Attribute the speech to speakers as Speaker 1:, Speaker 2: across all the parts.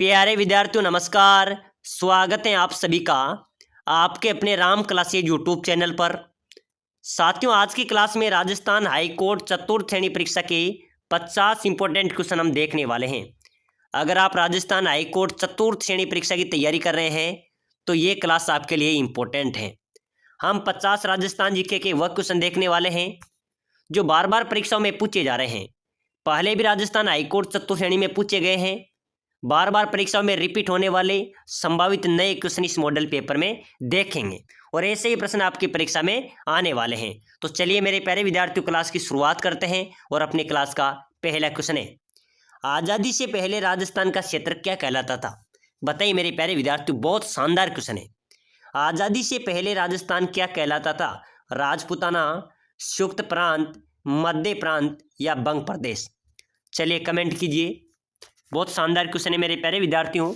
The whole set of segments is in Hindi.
Speaker 1: प्यारे विद्यार्थियों नमस्कार। स्वागत है आप सभी का आपके अपने राम क्लासेज यूट्यूब चैनल पर। साथियों, आज की क्लास में राजस्थान हाई कोर्ट चतुर्थ श्रेणी परीक्षा के 50 इंपॉर्टेंट क्वेश्चन हम देखने वाले हैं। अगर आप राजस्थान हाई कोर्ट चतुर्थ श्रेणी परीक्षा की तैयारी कर रहे हैं तो ये क्लास आपके लिए इम्पोर्टेंट है। हम 50 राजस्थान जीके के वह क्वेश्चन देखने वाले हैं जो बार बार परीक्षाओं में पूछे जा रहे हैं। पहले भी राजस्थान हाई कोर्ट चतुर्थ श्रेणी में पूछे गए हैं। बार बार परीक्षाओं में रिपीट होने वाले संभावित नए क्वेश्चन इस मॉडल पेपर में देखेंगे और ऐसे ही प्रश्न आपकी परीक्षा में आने वाले हैं। तो चलिए मेरे प्यारे विद्यार्थियों, क्लास की शुरुआत करते हैं और अपनी क्लास का पहला क्वेश्चन है, आज़ादी से पहले राजस्थान का क्षेत्र क्या कहलाता था? बताइए मेरे प्यारे विद्यार्थियों, बहुत शानदार क्वेश्चन है। आज़ादी से पहले राजस्थान क्या कहलाता था? राजपूताना, संयुक्त प्रांत, मध्य प्रांत या बंग प्रदेश? चलिए कमेंट कीजिए। बहुत शानदार क्वेश्चन है मेरे प्यारे विद्यार्थियों।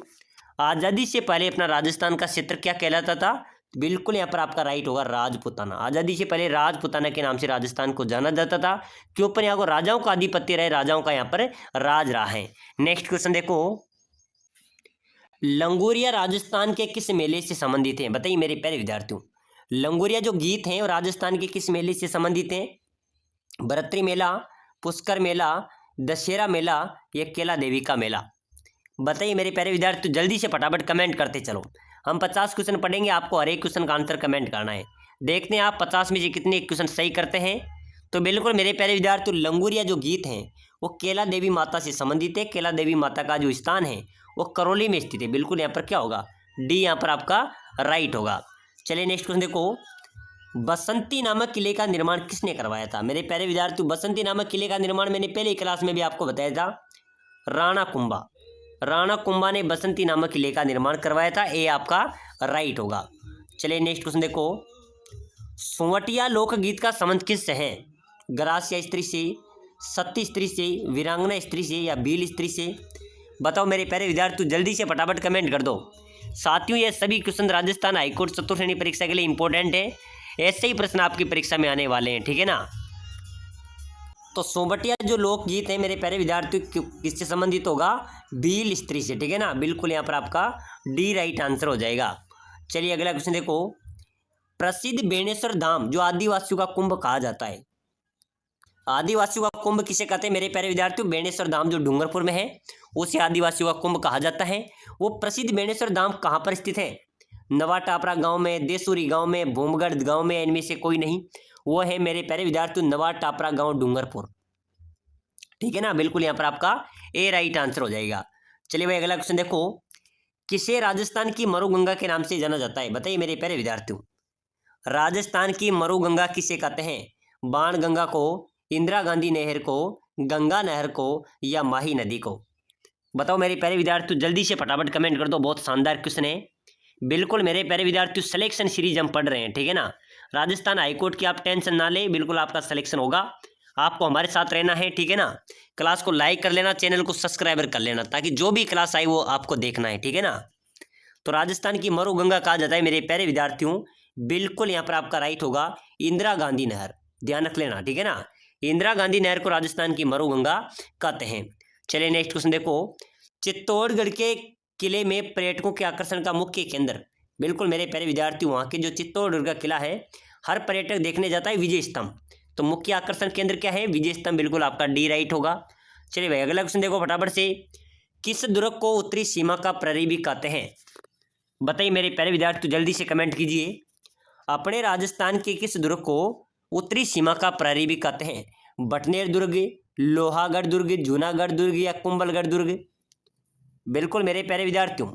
Speaker 1: आज़ादी से पहले अपना राजस्थान का क्षेत्र क्या कहलाता था? बिल्कुल यहाँ पर आपका राइट होगा राजपूताना। आज़ादी से पहले राजपूताना के नाम से राजस्थान को जाना जाता था, क्यों पर यहाँ को राजाओं का आधिपत्य रहे, राजाओं का यहाँ पर राज रहा है। नेक्स्ट क्वेश्चन देखो, लंगोरिया राजस्थान के किस मेले से संबंधित हैं? बताइए मेरे प्यारे विद्यार्थियों, लंगोरिया जो गीत हैं वो राजस्थान के किस मेले से संबंधित हैं? भरतरी मेला, पुष्कर मेला, दशहरा मेला या केला देवी का मेला? बताइए मेरे प्यारे विद्यार्थी, तो जल्दी से फटाफट कमेंट करते चलो। हम 50 क्वेश्चन पढ़ेंगे, आपको हर एक क्वेश्चन का आंसर कमेंट करना है। देखते हैं आप 50 में से कितने क्वेश्चन सही करते हैं। तो बिल्कुल मेरे प्यारे विद्यार्थी, लंगूरिया जो गीत हैं वो केला देवी माता से संबंधित है। केला देवी माता का जो स्थान है वो करौली में स्थित है। बिल्कुल यहाँ पर क्या होगा? डी यहाँ पर आपका राइट होगा। चलिए नेक्स्ट क्वेश्चन देखो, बसंती नामक किले का निर्माण किसने करवाया था? मेरे प्यारे विद्यार्थी, बसंती नामक किले का निर्माण मैंने पहले क्लास में भी आपको बताया था, राणा कुंभा। राणा कुंभा ने बसंती नामक किले का निर्माण करवाया था। ए आपका राइट होगा। चलिए नेक्स्ट क्वेश्चन देखो, सोवटिया लोकगीत का संबंध किससे है? ग्रासिया स्त्री से, सती स्त्री से, वीरांगना स्त्री से या भील स्त्री से? बताओ मेरे प्यारे विद्यार्थी, जल्दी से फटाफट कमेंट कर दो। साथियों, ये सभी क्वेश्चन राजस्थान हाईकोर्ट चतुर्थ श्रेणी परीक्षा के लिए इंपॉर्टेंट है। ऐसे ही प्रश्न आपकी परीक्षा में आने वाले हैं, ठीक है ना। तो सोवटिया जो लोकगीत है मेरे प्यारे विद्यार्थी किससे संबंधित होगा? भील स्त्री से, ठीक है ना। बिल्कुल यहाँ पर आपका डी राइट आंसर हो जाएगा। चलिए अगला क्वेश्चन देखो, प्रसिद्ध बेणेश्वर धाम जो आदिवासियों का कुंभ कहा जाता है, आदिवासियों का कुंभ किसे कहते हैं? मेरे प्यारे विद्यार्थियों, बेणेश्वर धाम जो डूंगरपुर में है उसे आदिवासियों का कुंभ कहा जाता है। वो प्रसिद्ध बेणेश्वर धाम कहाँ पर स्थित है? नवा टापरा गांव में, देसूरी गांव में, भूमगढ़ गांव में, इनमें से कोई नहीं। वो है मेरे प्यारे विद्यार्थियों नवा टापरा गांव डूंगरपुर, ठीक है ना। बिल्कुल यहाँ पर आपका ए राइट आंसर हो जाएगा। चलिए भाई अगला क्वेश्चन देखो, किसे राजस्थान की मरुगंगा के नाम से जाना जाता है? बताइए मेरे प्यारे विद्यार्थियों, राजस्थान की मरुगंगा किसे कहते हैं? बाण गंगा को, इंदिरा गांधी नहर को, गंगा नहर को या माही नदी को? बताओ मेरे प्यारे विद्यार्थियों, जल्दी से फटाफट कमेंट कर दो। बहुत शानदार क्वेश्चन है। बिल्कुल मेरे प्यारे विद्यार्थियों, सिलेक्शन सीरीज हम पढ़ रहे हैं, ठीक है ना। राजस्थान हाईकोर्ट की आप टेंशन ना लें, बिल्कुल आपका सिलेक्शन होगा। आपको हमारे साथ रहना है, ठीक है ना। क्लास को लाइक कर लेना, चैनल को सब्सक्राइबर कर लेना, ताकि जो भी क्लास आई वो आपको देखना है, ठीक है ना। तो राजस्थान की मरुगंगा कहा जाता है मेरे प्यारे विद्यार्थियों, बिल्कुल यहाँ पर आपका राइट होगा इंदिरा गांधी नहर। ध्यान रख लेना, ठीक है ना। इंदिरा गांधी नहर को राजस्थान की मरुगंगा कहते हैं। चलिए नेक्स्ट क्वेश्चन देखो, चित्तौड़गढ़ के किले में पर्यटकों के आकर्षण का मुख्य केंद्र? बिल्कुल मेरे प्यारे विद्यार्थी, वहाँ के जो चित्तौड़गढ़ का किला है हर पर्यटक देखने जाता है विजय स्तंभ। तो मुख्य आकर्षण केंद्र क्या है? विजय स्तंभ। बिल्कुल आपका डी राइट होगा। चलिए भाई अगला क्वेश्चन देखो फटाफट से, किस दुर्ग को उत्तरी सीमा का प्रहरी भी कहते हैं? बताइए मेरे प्यारे विद्यार्थी, जल्दी से कमेंट कीजिए। अपने राजस्थान के किस दुर्ग को उत्तरी सीमा का प्रहरी भी कहते हैं? बटनेर दुर्ग, लोहागढ़ दुर्ग, जूनागढ़ दुर्ग या कुंभलगढ़ दुर्ग? बिल्कुल मेरे प्यारे विद्यार्थियों,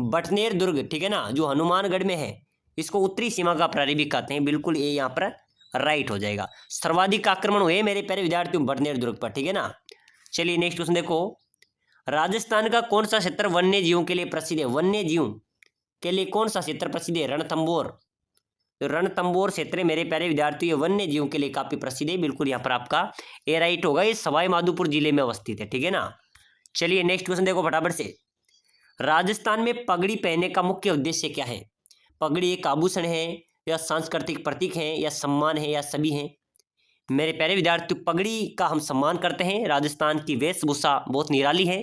Speaker 1: बटनेर दुर्ग, ठीक है ना, जो हनुमानगढ़ में है, इसको उत्तरी सीमा का प्रहरी भी कहते हैं। बिल्कुल ये यहाँ पर राइट हो जाएगा। सर्वाधिक आक्रमण हुए मेरे प्यारे विद्यार्थियों बटनेर दुर्ग पर, ठीक है ना। चलिए नेक्स्ट क्वेश्चन देखो, राजस्थान का कौन सा क्षेत्र वन्य जीवों के लिए प्रसिद्ध है? वन्य जीव के लिए कौन सा क्षेत्र प्रसिद्ध है? रणथंबोर। रणथंबोर क्षेत्र मेरे प्यारे विद्यार्थियों वन्य जीवों के लिए काफी प्रसिद्ध है। बिल्कुल यहाँ पर आपका ए राइट होगा। ये सवाई माधोपुर जिले में अवस्थित है, ठीक है ना। चलिए नेक्स्ट क्वेश्चन देखो फटाफट से, राजस्थान में पगड़ी पहनने का मुख्य उद्देश्य क्या है? पगड़ी एक आभूषण है या सांस्कृतिक प्रतीक है या सम्मान है या सभी हैं? मेरे प्यारे विद्यार्थी, पगड़ी का हम सम्मान करते हैं। राजस्थान की वेशभूषा बहुत निराली है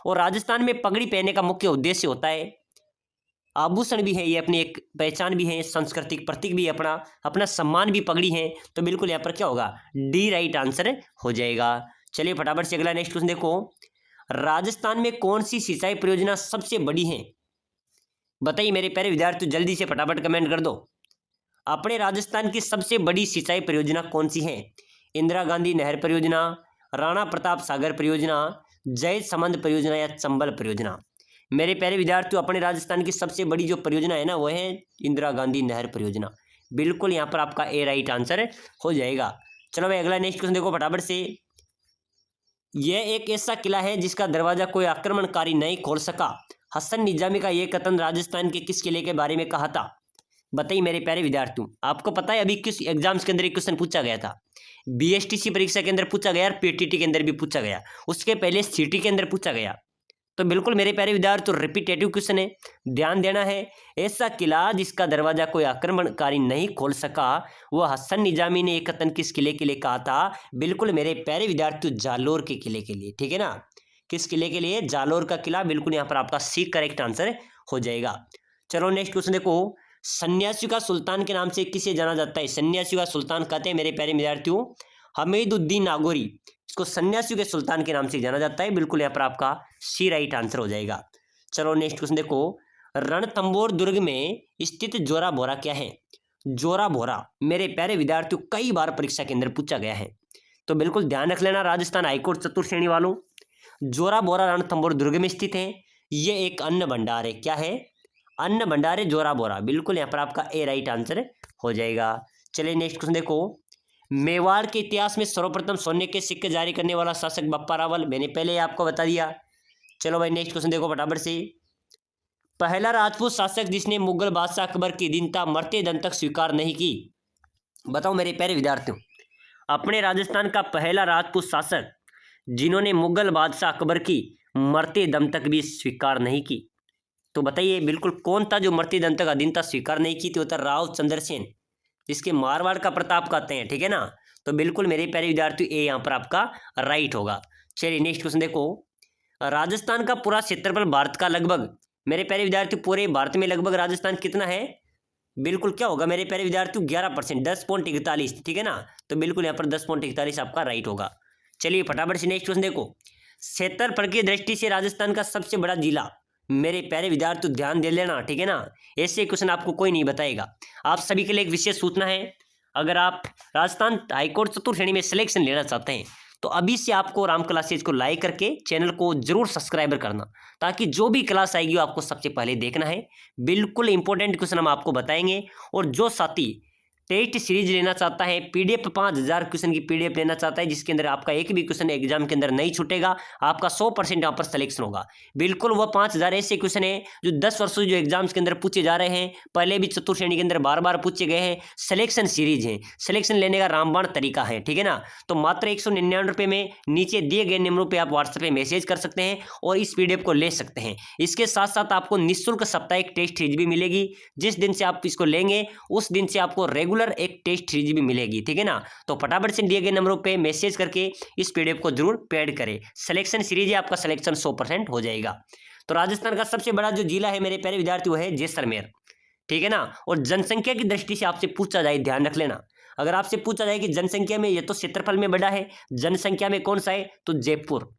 Speaker 1: और राजस्थान में पगड़ी पहनने का मुख्य उद्देश्य होता है, आभूषण भी है, ये अपनी एक पहचान भी है, सांस्कृतिक प्रतीक भी है, अपना अपना सम्मान भी पगड़ी है। तो बिल्कुल यहाँ पर क्या होगा, डी राइट आंसर हो जाएगा। चलिए फटाफट से अगला नेक्स्ट क्वेश्चन देखो, राजस्थान में कौन सी सिंचाई परियोजना सबसे बड़ी है? बताइए मेरे प्यारे विद्यार्थियों, जल्दी से फटाफट कमेंट कर दो। अपने राजस्थान की सबसे बड़ी सिंचाई परियोजना कौन सी है? इंदिरा गांधी नहर परियोजना, राणा प्रताप सागर परियोजना, जय समंद परियोजना या चंबल परियोजना? मेरे प्यारे विद्यार्थियों, अपने राजस्थान की सबसे बड़ी जो परियोजना है ना, वो है इंदिरा गांधी नहर परियोजना। बिल्कुल यहाँ पर आपका ए राइट आंसर हो जाएगा। चलो भाई अगला नेक्स्ट क्वेश्चन देखो फटाफट से। यह एक ऐसा किला है जिसका दरवाजा कोई आक्रमणकारी नहीं खोल सका। हसन निजामी का यह कथन राजस्थान के किस किले के बारे में कहा था? बताइए मेरे प्यारे विद्यार्थियों, आपको पता है अभी किस एग्जाम्स के अंदर एक क्वेश्चन पूछा गया था, बीएसटीसी परीक्षा के अंदर पूछा गया और पीटीटी के अंदर भी पूछा गया, उसके पहले सीटी के अंदर पूछा गया। तो बिल्कुल मेरे प्यारे विद्यार्थियों रिपीटेटिव क्वेश्चन है, ध्यान देना है। ऐसा किला जिसका दरवाजा कोई आक्रमणकारी नहीं खोल सका, वो हसन निजामी ने एक कथन किस किले के लिए कहा था? बिल्कुल मेरे प्यारे विद्यार्थियों जालोर के किले के लिए, ठीक है ना। किस किले के लिए? जालोर का किला। बिल्कुल यहाँ पर आपका सी करेक्ट आंसर हो जाएगा। चलो नेक्स्ट क्वेश्चन देखो, सन्यासियों का सुल्तान के नाम से किसे जाना जाता है? सन्यासियों का सुल्तान कहते हैं मेरे प्यारे विद्यार्थियों हमीदुद्दीन नागौरी, इसको सन्यासियों के सुल्तान के नाम से जाना जाता है। बिल्कुल यहाँ पर आपका सी राइट आंसर हो जाएगा। चलो नेक्स्ट क्वेश्चन देखो, रणथंभौर दुर्ग में स्थित जोरा बोरा क्या है? जोरा बोरा मेरे प्यारे विद्यार्थियों कई बार परीक्षा के अंदर पूछा गया है, तो बिल्कुल ध्यान रख लेना राजस्थान हाईकोर्ट चतुर्थ श्रेणी वालों। जोरा बोरा रणथंभौर दुर्ग में स्थित है, ये एक अन्न भंडार है। क्या है? अन्न भंडार है जोरा बोरा। बिल्कुल यहाँ पर आपका ए राइट आंसर हो जाएगा। चलिए नेक्स्ट क्वेश्चन देखो, मेवाड़ के इतिहास में सर्वप्रथम सोने के सिक्के जारी करने वाला शासक बप्पा रावल, मैंने पहले ही आपको बता दिया। चलो भाई नेक्स्ट क्वेश्चन देखो फटाफट से, पहला राजपूत शासक जिसने मुगल बादशाह अकबर की दीनता मरते दम तक स्वीकार नहीं की? बताओ मेरे प्यारे विद्यार्थियों, अपने राजस्थान का पहला राजपूत शासक जिन्होंने मुगल बादशाह अकबर की मरते दम तक भी स्वीकार नहीं की, तो बताइए बिल्कुल कौन था जो मरते दम तक अधीनता स्वीकार नहीं की थी? होता राव चंद्रसेन, जिसके मारवाड़ का प्रताप कहते हैं, ठीक है ना। तो बिल्कुल मेरे प्यारे विद्यार्थियों ए यहाँ पर आपका राइट होगा। चलिए नेक्स्ट क्वेश्चन देखो, राजस्थान का पूरा क्षेत्रफल भारत का लगभग, मेरे प्यारे विद्यार्थियों पूरे भारत में लगभग राजस्थान कितना है? बिल्कुल क्या होगा मेरे प्यारे विद्यार्थियों 11%, 10.41, ठीक है ना। तो बिल्कुल यहाँ पर 10.41 आपका राइट होगा। चलिए फटाफट से नेक्स्ट क्वेश्चन देखो, क्षेत्रफल की दृष्टि से राजस्थान का सबसे बड़ा जिला, मेरे प्यारे विद्यार्थी ध्यान दे लेना, ठीक है ना। ऐसे क्वेश्चन आपको कोई नहीं बताएगा। आप सभी के लिए एक विशेष सूचना है, अगर आप राजस्थान हाईकोर्ट चतुर्थ श्रेणी में सिलेक्शन लेना चाहते हैं तो अभी से आपको राम क्लासेज को लाइक करके चैनल को जरूर सब्सक्राइब करना, ताकि जो भी क्लास आएगी वो आपको सबसे पहले देखना है। बिल्कुल इंपॉर्टेंट क्वेश्चन हम आपको बताएंगे। और जो साथी टेस्ट सीरीज लेना चाहता है, पीडीएफ 5000 क्वेश्चन की पीडीएफ लेना चाहता है, जिसके अंदर आपका एक भी क्वेश्चन एग्जाम के अंदर नहीं छूटेगा, आपका 100% यहाँ पर सिलेक्शन होगा। बिल्कुल वह 5000 ऐसे क्वेश्चन है जो 10 वर्षों जो एग्जाम्स के अंदर पूछे जा रहे हैं, पहले भी चतुर्थ श्रेणी के अंदर बार बार पूछे गए हैं। सिलेक्शन सीरीज है, सिलेक्शन लेने का रामबाण तरीका है, ठीक है ना। तो मात्र 199 रुपये में नीचे दिए गए नंबरों पर आप व्हाट्सएप पे मैसेज कर सकते हैं और इस पीडीएफ को ले सकते हैं। इसके साथ साथ आपको निःशुल्क साप्ताहिक टेस्ट सीरीज भी मिलेगी। जिस दिन से आप इसको लेंगे उस दिन से आपको रेगुलर एक टेस्ट सीरीज भी मिलेगी, ठीक है ना। तो फटाफट से दिए गए नंबरों पे मैसेज करके इस पीडीएफ को जरूर पेड करें। सिलेक्शन सीरीज है, आपका सिलेक्शन 100% हो जाएगा। तो राजस्थान का सबसे बड़ा जो जिला है मेरे प्यारे विद्यार्थी वो है जैसलमेर, ठीक है ना। और जनसंख्या की दृष्टि से आपसे पूछा जाए, ध्यान रख लेना, अगर आपसे पूछा जाए कि जनसंख्या में, ये तो क्षेत्रफल में बड़ा है, जनसंख्या में कौन सा है, तो जयपुर,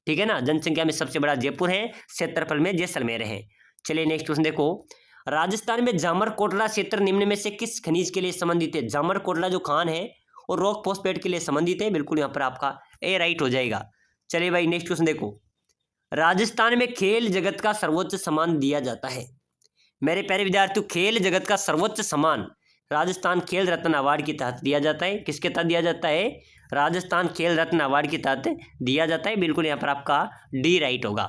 Speaker 1: ठीक है ना। जनसंख्या में सबसे बड़ा जयपुर है, क्षेत्रफल में जैसलमेर है। चलिए नेक्स्ट क्वेश्चन देखो, राजस्थान में जामर कोटला क्षेत्र निम्न में से किस खनिज के लिए संबंधित है? जामर कोटला जो खान है वो रॉक फॉस्फेट के लिए संबंधित है। बिल्कुल यहाँ पर आपका ए राइट हो जाएगा। चलिए भाई नेक्स्ट क्वेश्चन देखो, राजस्थान में खेल जगत का सर्वोच्च सम्मान दिया जाता है। मेरे प्यारे विद्यार्थियों खेल जगत का सर्वोच्च सम्मान राजस्थान खेल रत्न अवार्ड के तहत दिया जाता है। किसके तहत दिया जाता है? राजस्थान खेल रत्न अवार्ड के तहत दिया जाता है। बिल्कुल यहाँ पर आपका डी राइट होगा।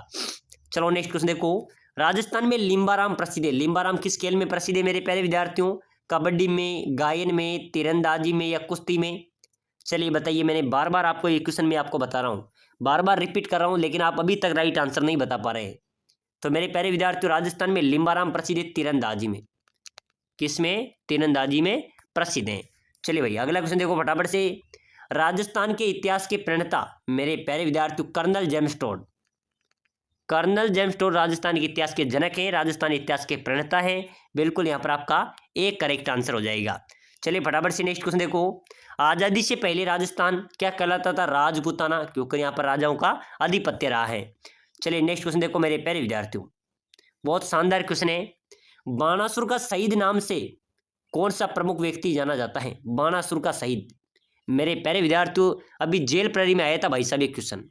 Speaker 1: चलो नेक्स्ट क्वेश्चन देखो, राजस्थान में लिम्बाराम प्रसिद्ध है। लिम्बाराम किस खेल में प्रसिद्ध है मेरे प्यारे विद्यार्थियों? कबड्डी में, गायन में, तीरंदाजी में या कुश्ती में? चलिए बताइए, मैंने बार बार आपको ये क्वेश्चन में आपको बता रहा हूँ, बार बार रिपीट कर रहा हूँ, लेकिन आप अभी तक राइट आंसर नहीं बता पा रहे हैं। तो मेरे प्यारे विद्यार्थियों राजस्थान में लिम्बाराम प्रसिद्ध है तीरंदाजी में। किस में? तीरंदाजी में प्रसिद्ध है। चलिए भैया अगला क्वेश्चन देखो फटाफट से, राजस्थान के इतिहास के प्रणेता मेरे प्यारे विद्यार्थियों colonel James Tod, colonel James Tod Rajasthan के इतिहास के जनक हैं, राजस्थानी इतिहास के प्रणेता हैं। बिल्कुल यहाँ पर आपका एक करेक्ट आंसर हो जाएगा। चलिए फटाफट से नेक्स्ट क्वेश्चन देखो। आज़ादी से पहले राजस्थान क्या कहलाता था? राजपूताना, क्योंकि यहाँ पर राजाओं का आधिपत्य रहा है। चलिए नेक्स्ट क्वेश्चन देखो मेरे प्यारे विद्यार्थियों, बहुत शानदार क्वेश्चन है। बाणासुर का शहीद नाम से कौन सा प्रमुख व्यक्ति जाना जाता है? बाणासुर का शहीद, मेरे प्यारे विद्यार्थियों अभी जेल प्रहरी में आया था भाई साहब ये क्वेश्चन,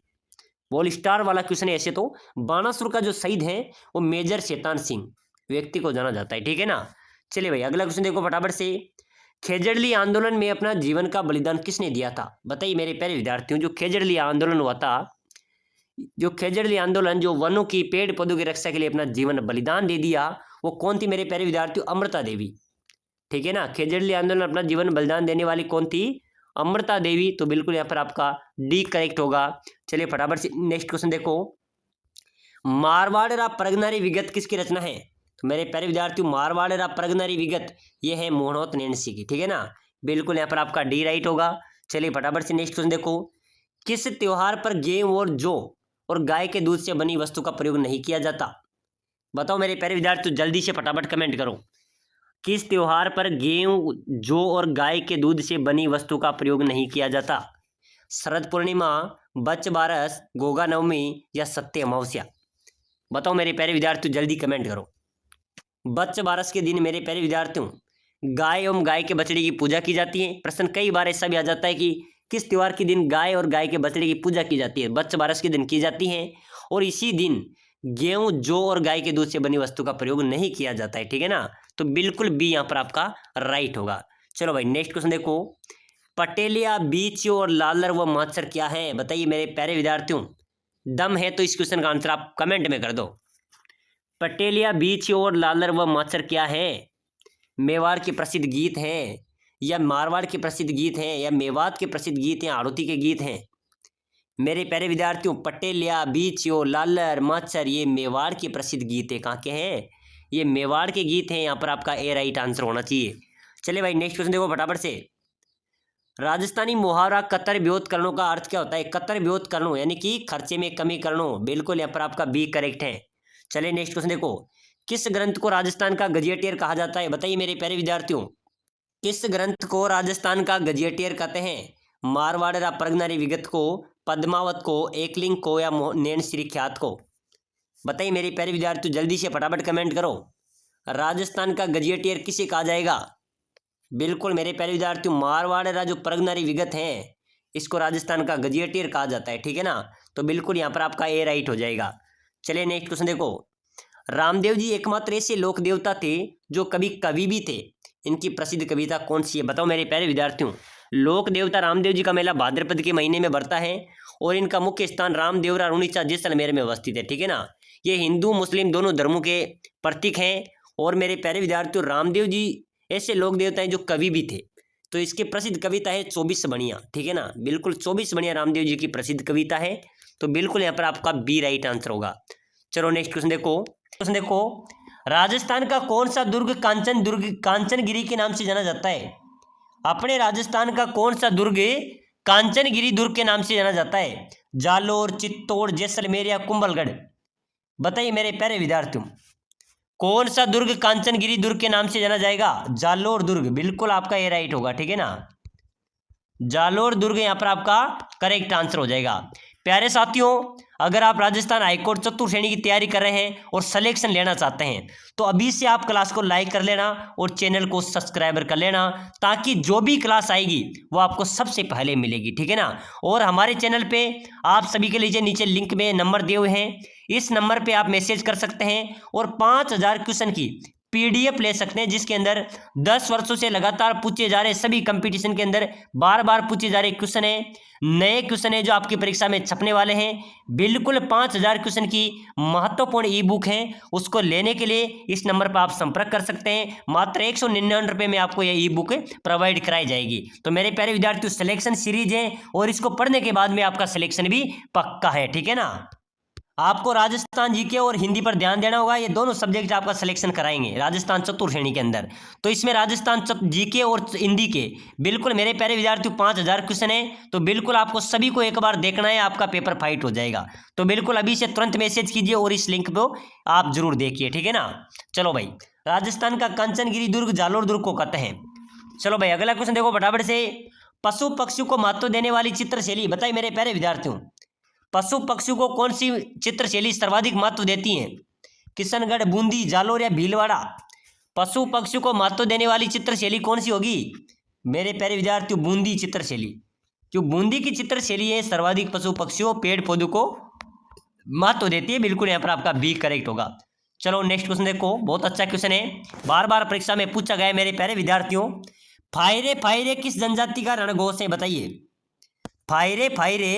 Speaker 1: बॉल स्टार वाला क्वेश्चन है। ऐसे तो बाणासुर का जो शहीद है वो मेजर शैतान सिंह व्यक्ति को जाना जाता है, ठीक है ना। चलिए भाई अगला क्वेश्चन देखो फटाफट से। खेजड़ली आंदोलन में अपना जीवन का बलिदान किसने दिया था? बताइए मेरे प्यारे विद्यार्थियों, जो खेजड़ली आंदोलन हुआ था, जो खेजड़ली आंदोलन जो वनों की पेड़ पौधों की रक्षा के लिए अपना जीवन बलिदान दे दिया, वो कौन थी मेरे प्यारे विद्यार्थियों? अमृता देवी, ठीक है ना। खेजड़ली आंदोलन अपना जीवन बलिदान देने वाली कौन थी? अमृता देवी। तो बिल्कुल यहाँ पर आपका डी करेक्ट होगा। चलिए फटाफट से नेक्स्ट क्वेश्चन देखो। मारवाड़ प्रगनारी विगत किसकी रचना है? तो मेरे प्यारे विद्यार्थियों मारवाड़ प्रगनारी विगत ये है मोहनोत नैनसी की, ठीक है ना। बिल्कुल यहाँ पर आपका डी राइट होगा। चलिए फटाफट से नेक्स्ट क्वेश्चन देखो। किस त्योहार पर गेहूं और जौ और गाय के दूध से बनी वस्तु का प्रयोग नहीं किया जाता? बताओ मेरे प्यारे विद्यार्थियों जल्दी से फटाफट कमेंट करो। किस त्योहार पर गेहूं जौ और गाय के दूध से बनी वस्तु का प्रयोग नहीं किया जाता? शरद पूर्णिमा, बच्च बारस, गोगा नवमी या सत्य अमावस्या? बताओ मेरे प्यारे विद्यार्थियों जल्दी कमेंट करो। बच्च बारस के दिन मेरे प्यारे विद्यार्थियों गाय एवं गाय के बछड़े की पूजा की जाती है। प्रश्न कई बार ऐसा भी आ जाता है कि किस त्योहार के दिन गाय और गाय के बछड़े की पूजा की जाती है? बच्च बारस के दिन की जाती है, और इसी दिन गेहूं जौ और गाय के दूध से बनी वस्तु का प्रयोग नहीं किया जाता है, ठीक है ना। तो बिल्कुल बी यहाँ पर आपका राइट होगा। चलो भाई नेक्स्ट क्वेश्चन देखो। पटेलिया, बीचियो और लालर व माचर क्या है? बताइए मेरे प्यारे विद्यार्थियों, दम है तो इस क्वेश्चन का आंसर आप कमेंट में कर दो। पटेलिया, बीचियो और लालर व माचर क्या है? मेवाड़ के प्रसिद्ध गीत हैं, या मारवाड़ के प्रसिद्ध गीत हैं, या मेवात के प्रसिद्ध गीत हैं, आड़ोती के गीत हैं? मेरे प्यारे विद्यार्थियों पटेलिया, बीचियो, लालर, माचर ये मेवाड़ के प्रसिद्ध गीत है। कहाँ के हैं? ये मेवाड़ के गीत हैं। यहाँ पर आपका ए राइट आंसर होना चाहिए। चलिए भाई नेक्स्ट क्वेश्चन देखो फटाफट से। राजस्थानी मुहावरा कतर ब्योत करनो का अर्थ क्या होता है? कतर ब्योत करनो यानी कि खर्चे में कमी करनो। बिल्कुल यहाँ पर आपका बी करेक्ट है। चलिए नेक्स्ट क्वेश्चन देखो। किस ग्रंथ को राजस्थान का गजेटियर कहा जाता है? बताइए मेरे प्यारे विद्यार्थियों, किस ग्रंथ को राजस्थान का गजेटियर कहते हैं? मारवाड़ प्रगनारी विगत को, पद्मावत को, एकलिंग को, या नैनश्री ख्यात को? बताइए मेरे प्यारे विद्यार्थियों जल्दी से फटाफट कमेंट करो। राजस्थान का गजेटियर किसे कहा जाएगा? बिल्कुल मेरे प्यारे विद्यार्थियों मारवाड़ जो प्रगनारी विगत हैं इसको राजस्थान का गजेटियर कहा जाता है, ठीक है ना। तो बिल्कुल यहाँ पर आपका ए राइट हो जाएगा। चलिए नेक्स्ट क्वेश्चन देखो। रामदेव जी एकमात्र ऐसे लोक देवता थे जो कवि भी थे। इनकी प्रसिद्ध कविता कौन सी है? बताओ मेरे प्यारे विद्यार्थियों। लोक देवता रामदेव जी का मेला भाद्रपद के महीने में बढ़ता है, और इनका मुख्य स्थान रामदेवरा रुणीचा जैसलमेर में अवस्थित है, ठीक है ना। ये हिंदू मुस्लिम दोनों धर्मों के प्रतीक हैं। और मेरे प्यारे विद्यार्थियों रामदेव जी ऐसे लोक देवता हैं जो कवि भी थे। तो इसकी प्रसिद्ध कविता है 24 बणियाँ, ठीक है ना। बिल्कुल 24 बणियाँ रामदेव जी की प्रसिद्ध कविता है। तो बिल्कुल यहाँ पर आपका बी राइट आंसर होगा। चलो नेक्स्ट क्वेश्चन देखो। राजस्थान का कौन सा दुर्ग कांचनगिरी के नाम से जाना जाता है? अपने राजस्थान का कौन सा दुर्ग कांचनगिरी दुर्ग के नाम से जाना जाता है? जालोर, चित्तौड़, जैसलमेर या कुंभलगढ़? बताइए मेरे प्यारे विद्यार्थियों कौन सा दुर्ग कांचनगिरी दुर्ग के नाम से जाना जाएगा? जालोर दुर्ग। बिल्कुल आपका ये राइट होगा, ठीक है ना। जालोर दुर्ग यहाँ पर आपका करेक्ट आंसर हो जाएगा। प्यारे साथियों, अगर आप राजस्थान हाईकोर्ट चतुर्थ श्रेणी की तैयारी कर रहे हैं और सिलेक्शन लेना चाहते हैं तो अभी से आप क्लास को लाइक कर लेना और चैनल को सब्सक्राइबर कर लेना, ताकि जो भी क्लास आएगी वो आपको सबसे पहले मिलेगी, ठीक है ना। और हमारे चैनल पे आप सभी के लिए नीचे लिंक में नंबर दिए हुए हैं, इस नंबर पे आप मैसेज कर सकते हैं और 5000 क्वेश्चन की PDF ले सकते हैं, जिसके अंदर 10 वर्षों से लगातार पूछे जा रहे सभी कंपटीशन के अंदर बार बार पूछे जा रहे क्वेश्चन है, नए क्वेश्चन है जो आपकी परीक्षा में छपने वाले हैं। बिल्कुल 5000 क्वेश्चन की महत्वपूर्ण ई बुक है, उसको लेने के लिए इस नंबर पर आप संपर्क कर सकते हैं। मात्र 199 रुपये में आपको यह ई बुक प्रोवाइड कराई जाएगी। तो मेरे प्यारे विद्यार्थियों सिलेक्शन सीरीज है और इसको पढ़ने के बाद में आपका सिलेक्शन भी पक्का है, ठीक है ना। आपको राजस्थान जीके और हिंदी पर ध्यान देना होगा, ये दोनों सब्जेक्ट आपका सिलेक्शन कराएंगे राजस्थान चतुर्थ श्रेणी के अंदर। तो इसमें राजस्थान जीके और हिंदी के बिल्कुल मेरे प्यारे विद्यार्थियों 5000 क्वेश्चन है, तो बिल्कुल आपको सभी को एक बार देखना है, आपका पेपर फाइट हो जाएगा। तो बिल्कुल अभी से तुरंत मैसेज कीजिए और इस लिंक को आप जरूर देखिए, ठीक है ना। चलो भाई, राजस्थान का कंचनगिरी दुर्ग जालोर दुर्ग को कहते हैं। चलो भाई अगला क्वेश्चन देखो फटाफट से। पशु पक्षी को महत्व देने वाली चित्रशैली बताइए मेरे प्यारे विद्यार्थियों। पशु पक्षी को कौन सी चित्रशैली सर्वाधिक महत्व देती है? किशनगढ़, बूंदी, जालोर या भीलवाड़ा? पशु पक्षी को महत्व देने वाली चित्रशैली कौन सी होगी मेरे प्यारे विद्यार्थियों? बूंदी चित्रशैली। जो बूंदी की चित्रशैली है सर्वाधिक पशु पक्षियों पेड़ पौधों को महत्व देती है। बिल्कुल यहाँ पर आपका बी करेक्ट होगा। चलो नेक्स्ट क्वेश्चन देखो, बहुत अच्छा क्वेश्चन है, बार बार परीक्षा में पूछा गया है मेरे प्यारे विद्यार्थियों। फायरे फायरे किस जनजाति का रणघोष है बताइए। फायरे फायरे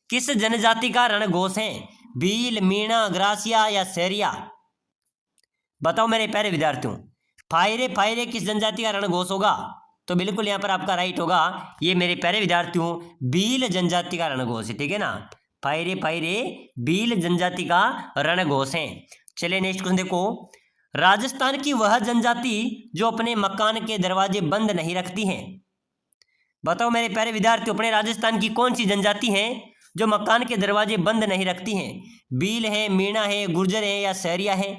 Speaker 1: किस जनजाति का रणघोष है? भील, मीणा, ग्रासिया या सैरिया? बताओ मेरे प्यारे विद्यार्थियों, फायरे फायरे किस जनजाति का रणघोष होगा? तो बिल्कुल यहाँ पर आपका राइट होगा, ये मेरे प्यारे विद्यार्थियों भील जनजाति का रणघोष है, ठीक है ना। फायरे फायरे भील जनजाति का रणघोष है। चलिए नेक्स्ट क्वेश्चन देखो। राजस्थान की वह जनजाति जो अपने मकान के दरवाजे बंद नहीं रखती है। बताओ मेरे प्यारे विद्यार्थियों, अपने राजस्थान की कौन सी जनजाति है जो मकान के दरवाजे बंद नहीं रखती हैं? भील है, मीणा है, गुर्जर है या सहरिया है?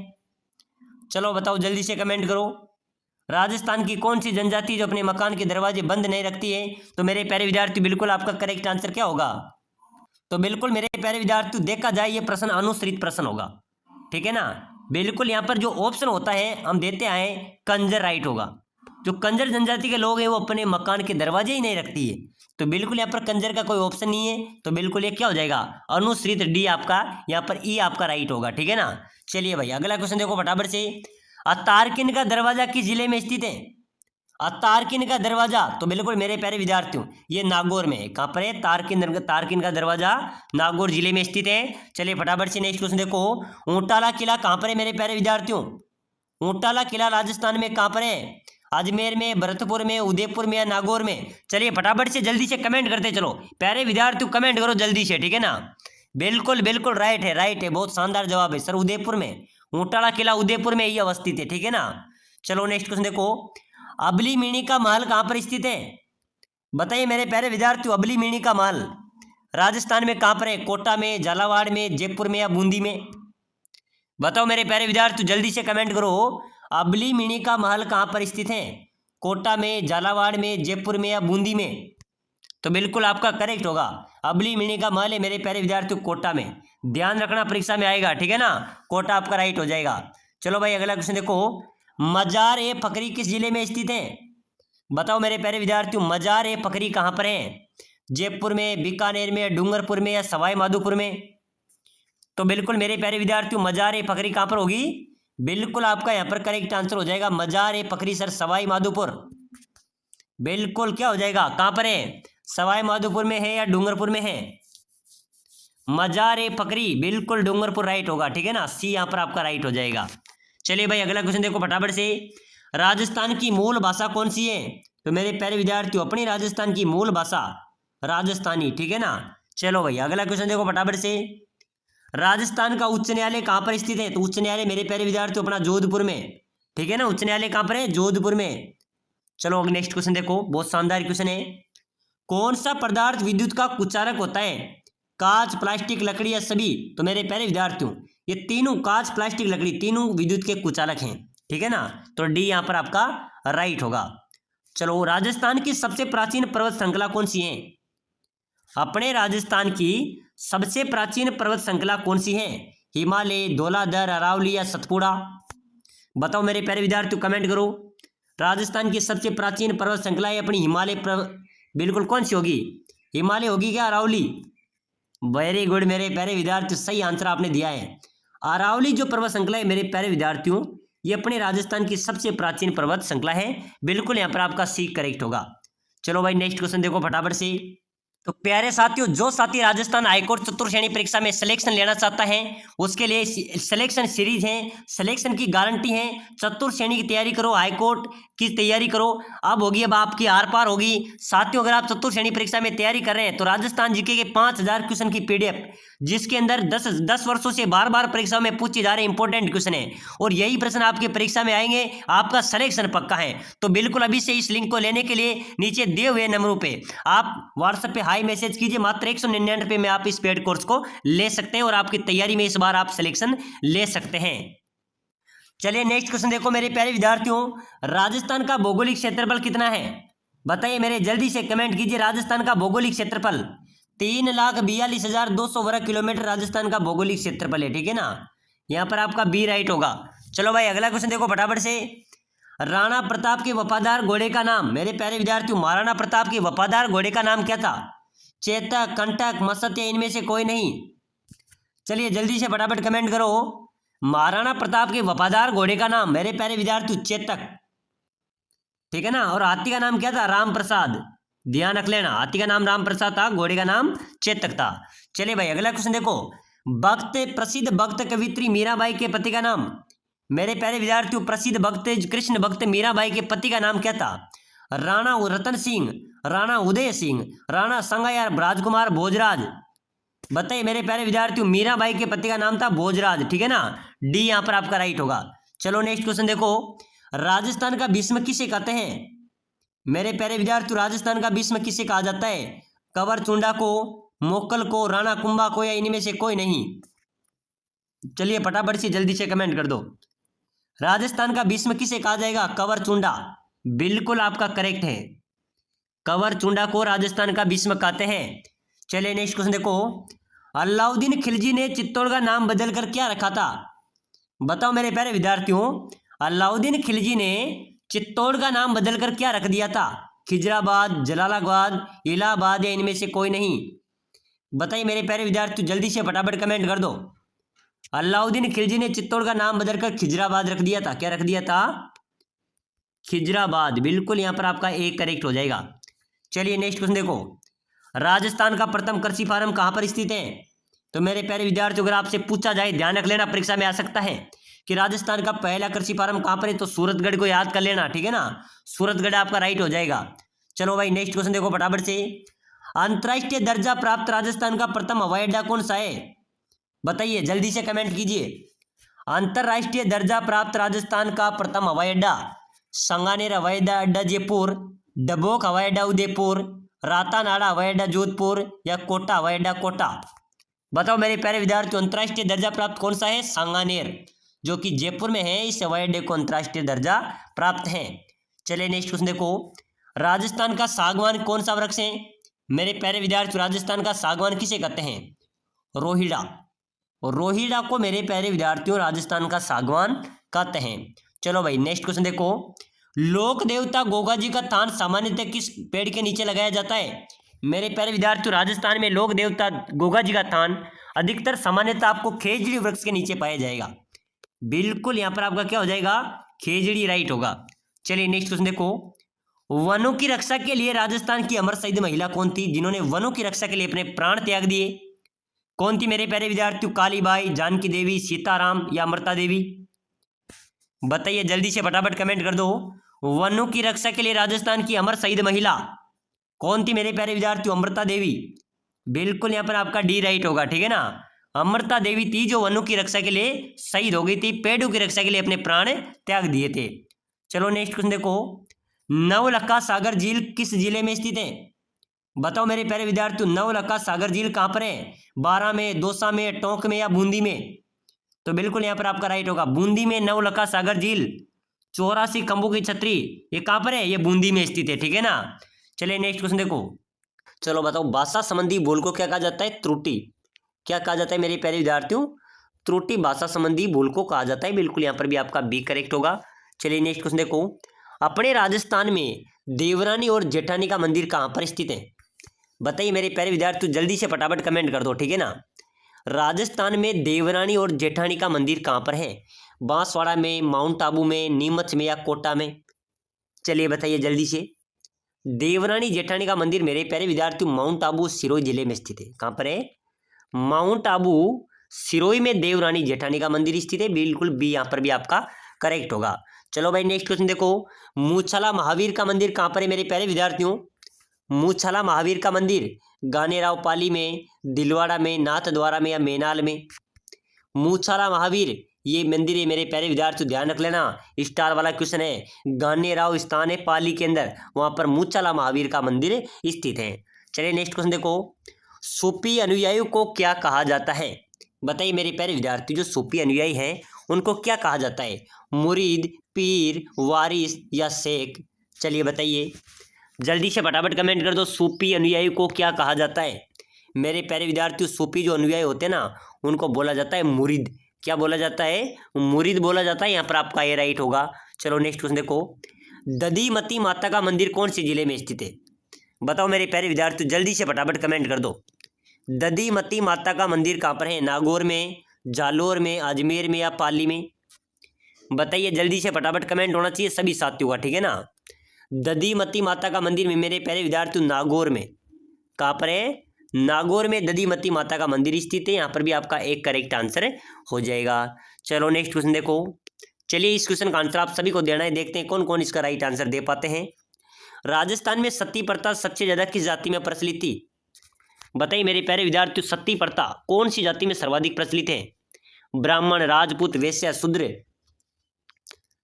Speaker 1: चलो बताओ जल्दी से कमेंट करो। राजस्थान की कौन सी जनजाति जो अपने मकान के दरवाजे बंद नहीं रखती है? तो मेरे प्यारे विद्यार्थी बिल्कुल आपका करेक्ट आंसर क्या होगा? तो बिल्कुल मेरे प्यारे विद्यार्थी देखा जाए ये प्रश्न अनुश्रित प्रश्न होगा, ठीक है ना। बिल्कुल यहाँ पर जो ऑप्शन होता है हम देते आए कंजर राइट होगा। जो कंजर जनजाति के लोग हैं वो अपने मकान के दरवाजे ही नहीं रखती है, तो बिल्कुल यहाँ पर कंजर का कोई ऑप्शन नहीं है, तो बिल्कुल ये क्या हो जाएगा? अनुश्रित डी आपका यहाँ पर ई आपका राइट होगा, ठीक है ना। चलिए भाई अगला क्वेश्चन देखो फटाफट से। तारकिन का दरवाजा किस जिले में स्थित है? तारकिन का दरवाजा, तो बिल्कुल मेरे प्यारे विद्यार्थियों ये नागौर में है। कहाँ पर है? तारकिन का दरवाजा नागौर जिले में स्थित है। चलिए फटाफट से नेक्स्ट क्वेश्चन देखो। ऊंटाला किला कहाँ पर है मेरे प्यारे विद्यार्थियों? ऊंटाला किला राजस्थान में कहाँ पर है? अजमेर में, भरतपुर में, उदयपुर में या नागौर में? चलिए फटाफट से जल्दी से कमेंट करते चलो प्यारे विद्यार्थियों, कमेंट करो जल्दी से, ठीक है ना। बिल्कुल बिल्कुल राइट है, राइट है, बहुत शानदार जवाब है सर, उदयपुर में। ऊंटाला किला उदयपुर में ही अवस्थित है, ठीक है ना। चलो नेक्स्ट क्वेश्चन देखो। अबली मिनी का महल कहाँ पर स्थित है? बताइए मेरे प्यारे विद्यार्थियों, अबली मिनी का महल राजस्थान में कहाँ पर है? कोटा में, झालावाड़ में, जयपुर में या बूंदी में? बताओ मेरे प्यारे विद्यार्थियों जल्दी से कमेंट करो। अबली मिनी का महल कहाँ पर स्थित है? कोटा में, झालावाड़ में, जयपुर में या बूंदी में? तो बिल्कुल आपका करेक्ट होगा, अबली मिनी का महल है मेरे प्यारे विद्यार्थियों कोटा में। ध्यान रखना परीक्षा में आएगा, ठीक है ना। कोटा आपका राइट हो जाएगा। चलो भाई अगला क्वेश्चन देखो। मजार ए फकरी किस जिले में स्थित है? बताओ मेरे प्यारे विद्यार्थियों, मजार ए फकरी कहाँ पर है? जयपुर में, बीकानेर में, डूंगरपुर में या सवाई माधोपुर में? तो बिल्कुल मेरे प्यारे विद्यार्थियों मजार ए फकरी कहाँ पर होगी? बिल्कुल आपका यहाँ पर करेक्ट आंसर हो जाएगा मजार ए फकरी सर सवाई माधोपुर। बिल्कुल क्या हो जाएगा, कहाँ पर है? सवाई माधोपुर में है या डूंगरपुर में है? मजार ए फकरी बिल्कुल डूंगरपुर राइट होगा, ठीक है ना। सी यहाँ पर आपका राइट हो जाएगा। चलिए भाई अगला क्वेश्चन देखो फटाफट से। राजस्थान की मूल भाषा कौन सी है? तो मेरे प्यारे विद्यार्थियों अपनी राजस्थान की मूल भाषा राजस्थानी, ठीक है ना। चलो भाई अगला क्वेश्चन देखो फटाफट से। राजस्थान का उच्च न्यायालय कहाँ पर स्थित है? तो उच्च न्यायालय मेरे प्यारे विद्यार्थियों अपना जोधपुर में, ठीक है ना। उच्च न्यायालय कहाँ पर है? जोधपुर में। चलो नेक्स्ट क्वेश्चन देखो, बहुत शानदार क्वेश्चन है। कौन सा पदार्थ विद्युत का कुचालक होता है? कांच, प्लास्टिक, लकड़ी या सभी? तो मेरे प्यारे विद्यार्थियों ये तीनों कांच, प्लास्टिक, लकड़ी तीनों विद्युत के कुचालक हैं, ठीक है ना। तो डी यहाँ पर आपका राइट होगा। चलो राजस्थान की सबसे प्राचीन पर्वत श्रृंखला कौन सी है? अपने राजस्थान की सबसे प्राचीन पर्वत श्रृंखला कौन सी है? हिमालय, धौलाधर, अरावली या सतपुड़ा? बताओ मेरे प्यारे विद्यार्थियों कमेंट करो। राजस्थान की सबसे प्राचीन पर्वत श्रृंखला है अपनी हिमालय बिल्कुल कौन सी होगी? हिमालय होगी क्या अरावली? वेरी गुड मेरे प्यारे विद्यार्थियों, सही आंसर आपने दिया है। अरावली जो पर्वत श्रृंखला है मेरे प्यारे विद्यार्थियों ये अपने राजस्थान की सबसे प्राचीन पर्वत श्रृंखला है। बिल्कुल यहाँ पर आपका सी करेक्ट होगा। चलो भाई नेक्स्ट क्वेश्चन देखो फटाफट से। तो प्यारे साथियों जो साथी राजस्थान हाईकोर्ट चतुर्थ श्रेणी परीक्षा में सिलेक्शन लेना चाहता है उसके लिए सिलेक्शन सीरीज है, सिलेक्शन की गारंटी है। चतुर्थ श्रेणी की तैयारी करो, हाईकोर्ट की तैयारी करो, अब होगी अब आपकी आर पार होगी। साथियों अगर आप चतुर्थ श्रेणी परीक्षा में तैयारी कर रहे हैं तो राजस्थान जीके के 5000 क्वेश्चन की पीडीएफ जिसके अंदर 10 वर्षों से बार बार परीक्षा में पूछे जा रहे इंपॉर्टेंट क्वेश्चन है और यही प्रश्न आपके परीक्षा में आएंगे, आपका सिलेक्शन पक्का है। तो बिल्कुल अभी से इस लिंक को लेने के लिए नीचे दिए हुए नंबरों पे आप व्हाट्सएप पे हाई मैसेज कीजिए। मात्र 199 में आप इस पेड कोर्स को ले सकते हैं और आपकी तैयारी में इस बार आप सिलेक्शन ले सकते हैं। चलिए नेक्स्ट क्वेश्चन देखो मेरे प्यारे विद्यार्थियों, राजस्थान का भौगोलिक क्षेत्रफल कितना है? बताइए मेरे, जल्दी से कमेंट कीजिए। राजस्थान का भौगोलिक क्षेत्रफल 3,42,200 वर्ग किलोमीटर राजस्थान का भौगोलिक क्षेत्रफल है, ठीक है ना। यहाँ पर आपका बी राइट होगा। चलो भाई अगला क्वेश्चन देखो फटाफट से। राणा प्रताप के वफादार घोड़े का नाम, मेरे प्यारे विद्यार्थियों महाराणा प्रताप के वफादार घोड़े का नाम क्या था? चेतक, कंटक, मत्स्य, इनमें से कोई नहीं। चलिए जल्दी से फटाफट कमेंट करो। महाराणा प्रताप के वफादार घोड़े का नाम मेरे प्यारे विद्यार्थियों चेतक, ठीक है ना। और हाथी का नाम क्या था? राम प्रसाद। ध्यान रख लेना, हाथी का नाम राम प्रसाद था, घोड़े का नाम चेतक था। चलिए भाई अगला क्वेश्चन देखो। प्रसिद्ध भक्त कवित्री मीराबाई के पति का नाम, मेरे प्यारे विद्यार्थियों प्रसिद्ध भक्त कृष्ण भक्त मीराबाई के पति का नाम क्या था? राणा रतन सिंह, राणा उदय सिंह, राणा संगायार राजकुमार भोजराज। बताइए मेरे प्यारे विद्यार्थियों मीराबाई के पति का नाम था भोजराज, ठीक है ना। डी यहाँ पर आपका राइट होगा। चलो नेक्स्ट क्वेश्चन देखो। राजस्थान का भीष्म किसे कहते हैं? मेरे प्यारे विद्यार्थियों राजस्थान का भीष्म किसे कहा जाता है? कंवर चुंडा को, मोक्कल को, राणा कुंभा को, या इनमें से कोई नहीं। चलिए फटाफट से जल्दी से कमेंट कर दो। राजस्थान का भीष्म किसे कहा जाएगा? कंवर चुंडा, बिल्कुल आपका करेक्ट है। कंवर चुंडा को राजस्थान का भीष्म कहते हैं। चलिए नेक्स्ट क्वेश्चन देखो। अलाउद्दीन खिलजी ने चित्तौड़ का नाम बदलकर क्या रखा था? बताओ मेरे प्यारे विद्यार्थियों, अलाउद्दीन खिलजी ने चित्तौड़ का नाम बदलकर क्या रख दिया था? खिजराबाद, जलालाबाद, इलाहाबाद, या इनमें से कोई नहीं। बताइए मेरे प्यारे विद्यार्थियों जल्दी से फटाफट कमेंट कर दो। अलाउद्दीन खिलजी ने चित्तौड़ का नाम बदलकर खिजराबाद रख दिया था। क्या रख दिया था? खिजराबाद, बिल्कुल यहाँ पर आपका एक करेक्ट हो जाएगा। चलिए नेक्स्ट क्वेश्चन देखो। राजस्थान का प्रथम कृषि फार्म कहाँ पर स्थित है? तो मेरे प्यारे विद्यार्थियों अगर आपसे पूछा जाए, ध्यान रख लेना परीक्षा में आ सकता है कि राजस्थान का पहला कृषि फार्म कहाँ पर है, तो सूरतगढ़ को याद कर लेना, ठीक है ना। सूरतगढ़ आपका राइट हो जाएगा। चलो भाई नेक्स्ट क्वेश्चन देखो फटाफट से। अंतर्राष्ट्रीय दर्जा प्राप्त राजस्थान का प्रथम हवाई अड्डा कौन सा है? बताइए जल्दी से कमेंट कीजिए। अंतर्राष्ट्रीय दर्जा प्राप्त राजस्थान का प्रथम हवाई अड्डा सांगानेर हवाई अड्डा जयपुर, डबोक हवाई अड्डा उदयपुर, रातानाडा हवाई अड्डा जोधपुर, या कोटा हवाई अड्डा कोटा। बताओ मेरे प्यारे विद्यार्थियों अंतर्राष्ट्रीय दर्जा प्राप्त कौन सा है? सांगानेर, जो कि जयपुर में है। इस हवाई अड्डे को अंतर्राष्ट्रीय दर्जा प्राप्त है। चलिए नेक्स्ट क्वेश्चन देखो। राजस्थान का सागवान कौन सा वृक्ष है? मेरे प्यारे विद्यार्थियों राजस्थान का सागवान किसे कहते हैं? रोहिड़ा। और रोहिड़ा को मेरे प्यारे विद्यार्थियों राजस्थान का सागवान कहते हैं। चलो भाई नेक्स्ट क्वेश्चन देखो। लोक देवता गोगा जी का थान सामान्यतः किस पेड़ के नीचे लगाया जाता है? मेरे प्यारे विद्यार्थियों राजस्थान में लोक देवता गोगा जी का थान अधिकतर सामान्यतः आपको खेजड़ी वृक्ष के नीचे पाया जाएगा। बिल्कुल यहाँ पर आपका क्या हो जाएगा? खेजड़ी राइट होगा। चलिए नेक्स्ट क्वेश्चन देखो। वनों की रक्षा के लिए राजस्थान की अमर शहीद महिला कौन थी, जिन्होंने वनों की रक्षा के लिए अपने प्राण त्याग दिए? कौन थी मेरे प्यारे विद्यार्थियों? कालीबाई, जानकी देवी, सीताराम, या अमृता देवी? बताइए जल्दी से फटाफट कमेंट कर दो। वनों की रक्षा के लिए राजस्थान की अमर शहीद महिला कौन थी मेरे प्यारे विद्यार्थियों? अमृता देवी। बिल्कुल यहाँ पर आपका डी राइट होगा, ठीक है ना। अमृता देवी थी जो वनों की रक्षा के लिए शहीद हो गई थी, पेड़ों की रक्षा के लिए अपने प्राण त्याग दिए थे। चलो नेक्स्ट क्वेश्चन देखो। नवलखा सागर झील किस जिले में स्थित है? बताओ मेरे प्यारे विद्यार्थियों नवलखा सागर झील कहाँ पर है? बारां में, दौसा में, टोंक में, या बूंदी में? तो बिल्कुल यहाँ पर आपका राइट होगा, बूंदी में नवलखा सागर झील। 84 खंभों की छतरी ये कहाँ पर है? ये बूंदी में स्थित है, ठीक है ना। चलिए नेक्स्ट क्वेश्चन देखो। चलो बताओ भाषा संबंधी भूल को क्या कहा जाता है? त्रुटि। क्या कहा जाता है मेरे प्यारे विद्यार्थियों? त्रुटि भाषा संबंधी भूल को कहा जाता है। बिल्कुल यहाँ पर भी आपका बी करेक्ट होगा। चलिए नेक्स्ट क्वेश्चन देखो। अपने राजस्थान में देवरानी और जेठानी का मंदिर कहाँ पर स्थित है? बताइए मेरे प्यारे विद्यार्थियों जल्दी से फटाफट कमेंट कर दो, ठीक है ना। राजस्थान में देवरानी और जेठानी का मंदिर कहाँ पर है? बांसवाड़ा में, माउंट आबू में, नीमच में, या कोटा में? चलिए बताइए जल्दी से। देवरानी जेठानी का मंदिर मेरे प्यारे विद्यार्थियों माउंट आबू सिरोही जिले में स्थित है। कहाँ पर है? माउंट आबू सिरोही में देवरानी जेठानी का मंदिर स्थित है। बिल्कुल बी यहाँ पर भी आपका करेक्ट होगा। चलो भाई नेक्स्ट क्वेश्चन देखो। मूछाला महावीर का मंदिर कहाँ पर है मेरे प्यारे विद्यार्थियों? मूछाला महावीर का मंदिर गानेराव पाली में, दिलवाड़ा में, नाथद्वारा में या मेनाल में? मूछाला महावीर ये मंदिर है मेरे प्यारे विद्यार्थियों, ध्यान रख लेना, स्टार वाला क्वेश्चन है। गानेराव स्थान है पाली के अंदर, वहां पर मूछाला महावीर का मंदिर स्थित है। चलिए नेक्स्ट क्वेश्चन देखो, सूफी अनुयायियों को क्या कहा जाता है? बताइए मेरे प्यारे विद्यार्थी, जो सूफी अनुयायी हैं उनको क्या कहा जाता है? मुरीद, पीर, वारिस या शेख? चलिए बताइए, जल्दी से फटाफट कमेंट कर दो, सूफी अनुयायी को क्या कहा जाता है? मेरे प्यारे विद्यार्थियों, सूफी जो अनुयायी होते हैं ना उनको बोला जाता है मुरीद। क्या बोला जाता है? मुरीद बोला जाता है। यहाँ पर आपका ये राइट होगा। चलो नेक्स्ट क्वेश्चन देखो, दधीमती माता का मंदिर कौन से जिले में स्थित है? बताओ मेरे प्यारे विद्यार्थियों, जल्दी से फटाफट कमेंट कर दो। दधीमती माता का मंदिर कहाँ पर है? नागौर में, जालोर में, अजमेर में या पाली में? बताइए जल्दी से फटाफट कमेंट होना चाहिए सभी साथियों का, ठीक है ना। दधीमती माता का मंदिर में मेरे प्यारे विद्यार्थियों नागौर में। कहाँ पर है? नागौर में दधीमती माता का मंदिर स्थित है। यहाँ पर भी आपका एक करेक्ट आंसर हो जाएगा। चलो नेक्स्ट क्वेश्चन देखो। चलिए इस क्वेश्चन का आंसर आप सभी को देना है, देखते हैं कौन कौन इसका राइट आंसर दे पाते हैं। राजस्थान में सती प्रथा सबसे ज्यादा किस जाति में प्रचलित थी? बताइए मेरे प्यारे विद्यार्थियों, सती प्रथा कौन सी जाति में सर्वाधिक प्रचलित है? ब्राह्मण, राजपूत, वैश्य, शूद्र?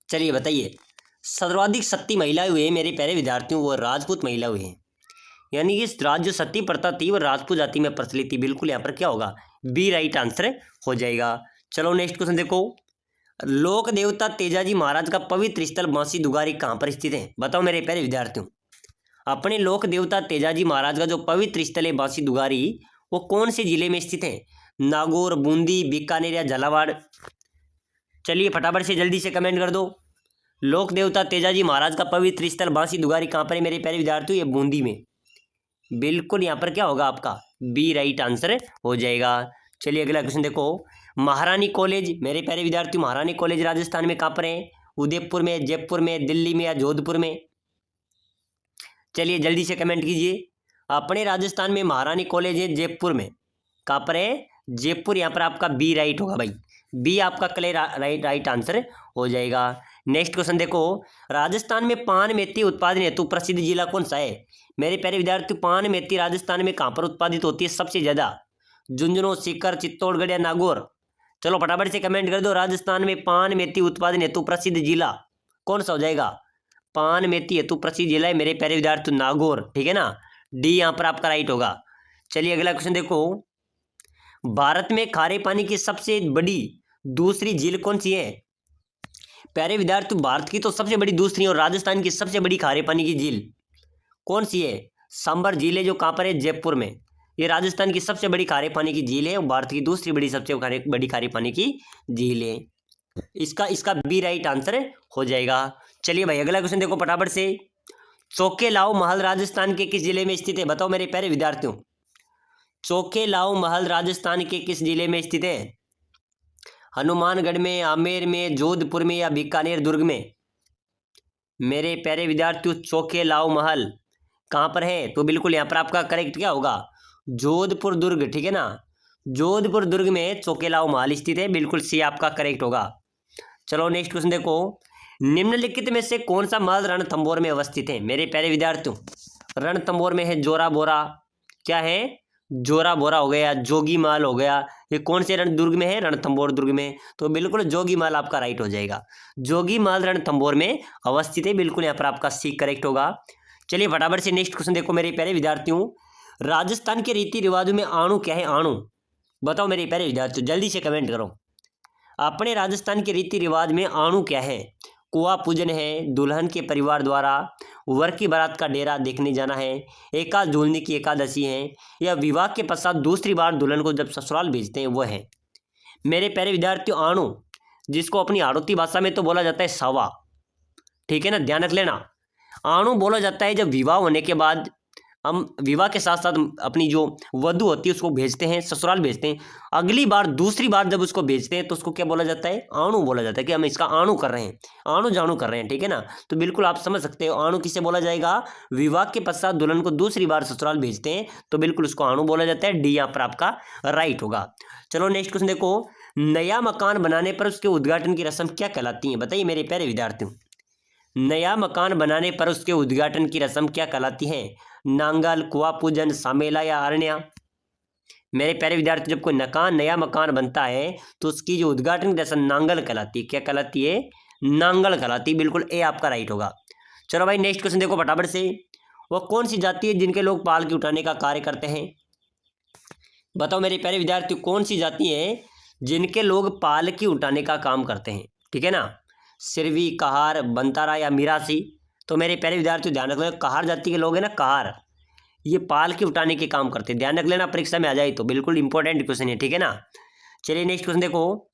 Speaker 1: चलिए बताइए, सर्वाधिक सती महिलाएं हुए मेरे प्यारे विद्यार्थियों वो राजपूत महिला हुई हैं, यानी कि जो सती प्रथा थी वो राजपूत जाति में प्रचलित थी। बिल्कुल यहाँ पर क्या होगा? बी राइट आंसर हो जाएगा। चलो नेक्स्ट क्वेश्चन देखो, लोक देवता तेजाजी महाराज का पवित्र स्थल बांसी दुगारी कहाँ पर स्थित है? बताओ मेरे प्यारे विद्यार्थियों, अपने लोक देवता तेजाजी महाराज का जो पवित्र स्थल है बांसी दुगारी वो कौन से जिले में स्थित है? नागौर, बूंदी, बीकानेर या झालावाड़? चलिए फटाफट से जल्दी से कमेंट कर दो। लोक देवता तेजाजी महाराज का पवित्र स्थल बांसी दुगारी कहाँ पर है मेरे प्यारे विद्यार्थियों? ये बूंदी में। बिल्कुल यहाँ पर क्या होगा? आपका बी राइट आंसर हो जाएगा। चलिए अगला क्वेश्चन देखो, महारानी कॉलेज मेरे प्यारे विद्यार्थियों, महारानी कॉलेज राजस्थान में कहाँ पर है? उदयपुर में, जयपुर में, दिल्ली में या जोधपुर में? चलिए जल्दी से कमेंट कीजिए। अपने राजस्थान में महारानी कॉलेज है जयपुर में। कहाँ पर है? जयपुर। यहाँ पर आपका बी राइट होगा भाई, बी आपका क्लियर राइट आंसर हो जाएगा। नेक्स्ट क्वेश्चन देखो, राजस्थान में पान मेथी उत्पादन हेतु प्रसिद्ध जिला कौन सा है? मेरे प्यारे विद्यार्थी, पान मेथी राजस्थान में कहाँ पर उत्पादित होती है सबसे ज्यादा? झुंझुनू, सीकर, चित्तौड़गढ़ या नागौर? चलो फटाफट से कमेंट कर दो, राजस्थान में पान मेथी उत्पादन हेतु प्रसिद्ध जिला कौन सा हो जाएगा? पान मेथी हेतु प्रसिद्ध जिला है मेरे प्यारे विद्यार्थी नागौर, ठीक है ना। डी यहाँ पर आपका राइट होगा। चलिए अगला क्वेश्चन देखो, भारत में खारे पानी की सबसे बड़ी दूसरी झील कौन सी है? प्यारे विद्यार्थी, भारत की तो सबसे बड़ी दूसरी और राजस्थान की सबसे बड़ी खारे पानी की झील कौन सी है? सांबर झील है, जो कहाँ पर है? जयपुर में। ये राजस्थान की सबसे बड़ी खारे पानी की झील है और भारत की दूसरी बड़ी सबसे बड़ी खारे पानी की झील है। इसका बी राइट आंसर हो जाएगा। चलिए भाई अगला क्वेश्चन देखो फटाफट से, चौकेलाओ महल राजस्थान के किस जिले में स्थित है? बताओ मेरे प्यारे विद्यार्थियों, चौकेलाओ महल राजस्थान के किस जिले में स्थित है? हनुमानगढ़ में, आमेर में, जोधपुर में या बीकानेर दुर्ग में? मेरे प्यारे विद्यार्थियों, चौकेलाओ महल कहाँ पर है? तो बिल्कुल यहाँ पर आपका करेक्ट क्या होगा? जोधपुर दुर्ग, ठीक है ना। जोधपुर दुर्ग में चौकेलाओ महल स्थित है, बिल्कुल सी आपका करेक्ट होगा। चलो नेक्स्ट क्वेश्चन देखो, निम्नलिखित में से कौन सा महल रणथंभौर में अवस्थित है? मेरे प्यारे विद्यार्थियों, रणथंभौर में है जोरा बोरा। क्या है? जोरा बोरा हो गया, जोगी महल हो गया। ये कौन से दुर्ग में है? रणथंभौर दुर्ग में। तो बिल्कुल जोगी महल आपका राइट हो जाएगा। जोगी महल रणथंभौर में अवस्थित है, बिल्कुल यहाँ पर आपका सी करेक्ट होगा। चलिए फटाफट से नेक्स्ट क्वेश्चन देखो मेरे प्यारे विद्यार्थियों, राजस्थान के रीति रिवाजों में आणु क्या है? आणु बताओ मेरे प्यारे विद्यार्थियों, जल्दी से कमेंट करो। अपने राजस्थान के रीति रिवाज में आणु क्या है? कुआ पूजन है, दुल्हन के परिवार द्वारा वर की बारात का डेरा देखने जाना है, एकादश झूलने की एकादशी है, या विवाह के पश्चात दूसरी बार दुल्हन को जब ससुराल भेजते हैं वो है। मेरे प्यारे विद्यार्थियों, आणु जिसको अपनी हाड़ौती भाषा में तो बोला जाता है सावा, ठीक है ना, ध्यान रख लेना। आणु बोला जाता है जब विवाह होने के बाद हम विवाह के साथ साथ अपनी जो वधू होती है उसको भेजते हैं, ससुराल भेजते हैं, अगली बार दूसरी बार जब उसको भेजते हैं तो उसको क्या बोला जाता है? आणु बोला जाता है, कि हम इसका आणु कर रहे हैं, आणु जाणु कर रहे हैं, ठीक है ना। तो बिल्कुल आप समझ सकते हो आणु किसे बोला जाएगा? विवाह के पश्चात दुल्हन को दूसरी बार ससुराल भेजते हैं तो बिल्कुल उसको आणु बोला जाता है। डी यहाँ पर आपका राइट होगा। चलो नेक्स्ट क्वेश्चन देखो, नया मकान बनाने पर उसके उद्घाटन की रस्म क्या कहलाती है? बताइए मेरे प्यारे विद्यार्थियों, नया मकान बनाने पर उसके उद्घाटन की रस्म क्या कहलाती है? नांगल, कुआं पूजन, सामेला या अरण्या? मेरे प्यारे विद्यार्थी, जब कोई नया मकान बनता है तो उसकी जो उद्घाटन की रस्म नांगल कहलाती है। क्या कहलाती है? नांगल कहलाती है। बिल्कुल ए आपका राइट होगा। चलो भाई नेक्स्ट क्वेश्चन देखो फटाफट से। वह कौन सी जाति है जिनके लोग पालकी उठाने का कार्य करते हैं? बताओ मेरे प्यारे विद्यार्थी, कौन सी जाति है जिनके लोग पालकी उठाने का काम करते हैं? ठीक है ना, सिरवी, कहार, बंतारा या मिरासी? तो मेरे प्यारे विद्यार्थी ध्यान रख लेना, कहार जाति के लोग हैं ना, कहार, ये पालकी उठाने के काम करते हैं। ध्यान रख लेना, परीक्षा में आ जाए तो बिल्कुल इंपॉर्टेंट क्वेश्चन है। ठीक है ना, चलिए नेक्स्ट क्वेश्चन देखो।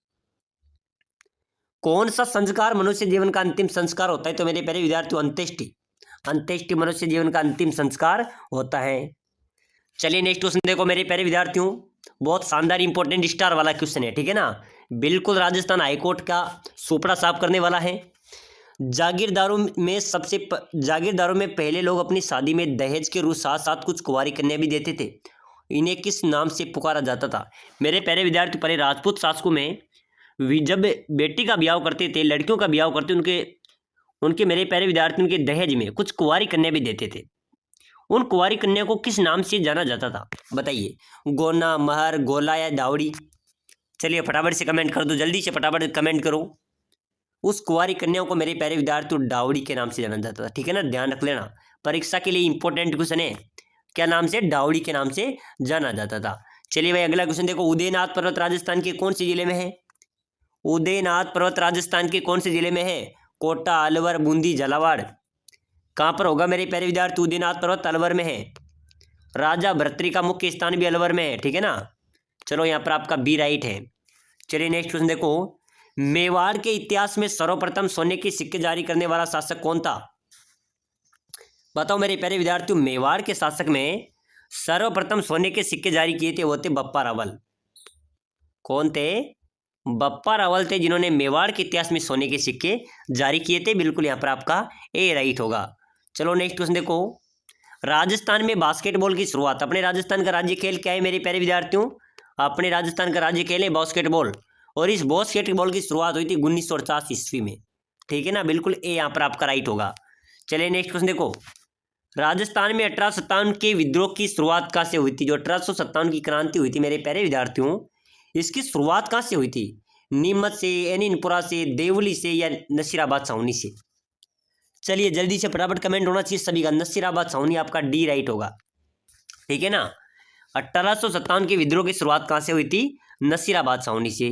Speaker 1: कौन सा संस्कार मनुष्य जीवन का अंतिम संस्कार होता है? तो मेरे प्यारे विद्यार्थियों अंत्येष्टि। अंत्येष्टि मनुष्य जीवन का अंतिम संस्कार होता है। चलिए नेक्स्ट क्वेश्चन देखो मेरे प्यारे विद्यार्थियों, बहुत शानदार इंपॉर्टेंट स्टार वाला क्वेश्चन है। ठीक है ना, बिल्कुल राजस्थान हाईकोर्ट का सुपड़ा साफ करने वाला है। जागीरदारों में पहले लोग अपनी शादी में दहेज के रूप साथ साथ कुछ कुंवारी कन्या भी देते थे। इन्हें किस नाम से पुकारा जाता था? मेरे प्यारे विद्यार्थी, पहले राजपूत शासकों में जब बेटी का ब्याह करते थे, लड़कियों का ब्याह करते, उनके उनके मेरे प्यारे विद्यार्थी उनके दहेज में कुछ कुंवारी कन्या भी देते थे। उन कुंवारी कन्या को किस नाम से जाना जाता था? बताइए, गोना, महर, गोला या दावड़ी? चलिए फटाफट से कमेंट कर दो, जल्दी से फटाफट कमेंट करो। उस कुंवारी कन्याओं को मेरे प्यारे विद्यार्थी डावड़ी के नाम से जाना जाता था। ठीक है ना, ध्यान रख लेना, परीक्षा के लिए इंपॉर्टेंट क्वेश्चन है। क्या नाम से? डावड़ी के नाम से जाना जाता था। चलिए भाई अगला क्वेश्चन देखो। उदयनाथ पर्वत राजस्थान के कौन से जिले में है? उदयनाथ पर्वत राजस्थान के कौन से जिले में है? कोटा, अलवर, बूंदी, झालावाड़? कहाँ पर होगा मेरे प्यारे विद्यार्थी? उदयनाथ पर्वत अलवर में है। राजा भर्तृहरि का मुख्य स्थान भी अलवर में है। ठीक है ना, चलो यहाँ पर आपका बी राइट है। चलिए नेक्स्ट क्वेश्चन देखो। मेवाड़ के इतिहास में सर्वप्रथम सोने के सिक्के जारी करने वाला शासक कौन था? बताओ मेरे प्यारे विद्यार्थियों, मेवाड़ के शासक में सर्वप्रथम सोने के सिक्के जारी किए थे वो थे बप्पा रावल। कौन थे? बप्पा रावल थे जिन्होंने मेवाड़ के इतिहास में सोने के सिक्के जारी किए थे। बिल्कुल यहाँ पर आपका ए राइट होगा। चलो नेक्स्ट क्वेश्चन देखो। राजस्थान में बास्केटबॉल की शुरुआत, अपने राजस्थान का राज्य खेल क्या है मेरे प्यारे विद्यार्थियों? अपने राजस्थान का राज्य खेल है बास्केटबॉल, और इस बास्केटबॉल की शुरुआत हुई थी 1950 ईस्वी में। ठीक है ना, बिल्कुल ए यहाँ पर आपका राइट होगा। चलिए नेक्स्ट क्वेश्चन देखो। राजस्थान में 1857 के विद्रोह की शुरुआत कहाँ से हुई थी? जो 1857 की क्रांति हुई थी मेरे प्यारे विद्यार्थियों, इसकी शुरुआत कहाँ से हुई थी? नीमच से, एनीनपुरा से, देवली से या नसीराबाद छावनी से? चलिए जल्दी से फटाफट कमेंट होना चाहिए सभी का। नसीराबाद छावनी आपका डी राइट होगा। ठीक है ना, 1857 के विद्रोह की शुरुआत कहाँ से हुई थी? नसीराबाद छावनी से।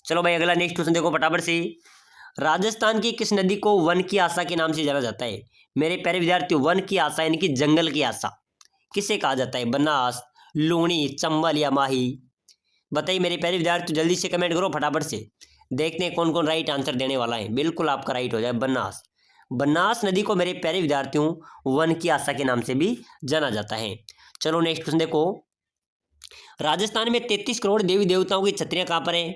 Speaker 1: चलो भाई अगला नेक्स्ट क्वेश्चन देखो फटाफट से। राजस्थान की किस नदी को वन की आशा के नाम से जाना जाता है? मेरे प्यारे विद्यार्थियों, वन की आशा यानी कि जंगल की आशा किसे कहा जाता है? बनास, लूणी, चंबल या माही? बताइए मेरे प्यारे विद्यार्थी, जल्दी से कमेंट करो फटाफट से, देखते हैं कौन कौन राइट आंसर देने वाला है। बिल्कुल आपका राइट हो जाए बनास। बनास नदी को मेरे प्यारे विद्यार्थियों वन की आशा के नाम से भी जाना जाता है। चलो नेक्स्ट क्वेश्चन देखो। राजस्थान में 33 करोड़ देवी देवताओं की छतरियां कहाँ पर हैं?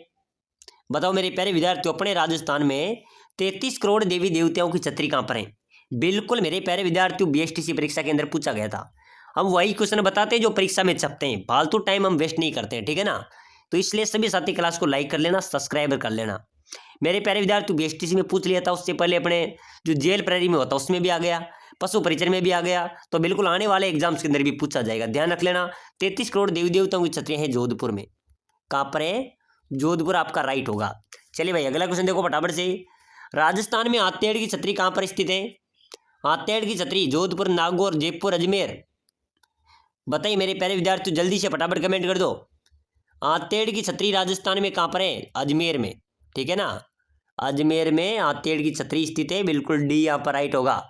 Speaker 1: बताओ मेरे प्यारे विद्यार्थियों, अपने राजस्थान में 33 करोड़ देवी देवताओं की छतरी कहाँ पर है? बिल्कुल मेरे प्यारे विद्यार्थियों, बीएसटीसी परीक्षा के अंदर पूछा गया था। हम वही क्वेश्चन बताते हैं जो परीक्षा में छपते हैं, फालतू टाइम हम वेस्ट नहीं करते हैं। ठीक है ना, तो इसलिए सभी साथी क्लास को लाइक कर लेना, सब्सक्राइब कर लेना। मेरे प्यारे विद्यार्थियों, बीएसटीसी में पूछ लिया था, उससे पहले अपने जो जेल प्रहरी में होता उसमें भी आ गया, पशु परिचर में भी आ गया, तो बिल्कुल आने वाले एग्जाम्स के अंदर भी पूछा जाएगा। ध्यान रख लेना। 33 करोड़ देवी देवताओं की छतरियां हैं जोधपुर में। कहाँ पर है? जोधपुर आपका राइट होगा। चलिए भाई अगला क्वेश्चन देखो फटाफट से। राजस्थान में आतेड़ की छतरी कहाँ पर स्थित है? आतेड़ की छतरी जोधपुर, नागौर, जयपुर, अजमेर? बताइए मेरे प्यारे विद्यार्थी, जल्दी से फटाफट कमेंट कर दो। आतेड़ की छतरी राजस्थान में कहाँ पर है? अजमेर में। ठीक है ना, अजमेर में आतेड़ की छतरी स्थित है। बिल्कुल डी यहाँ पर राइट होगा।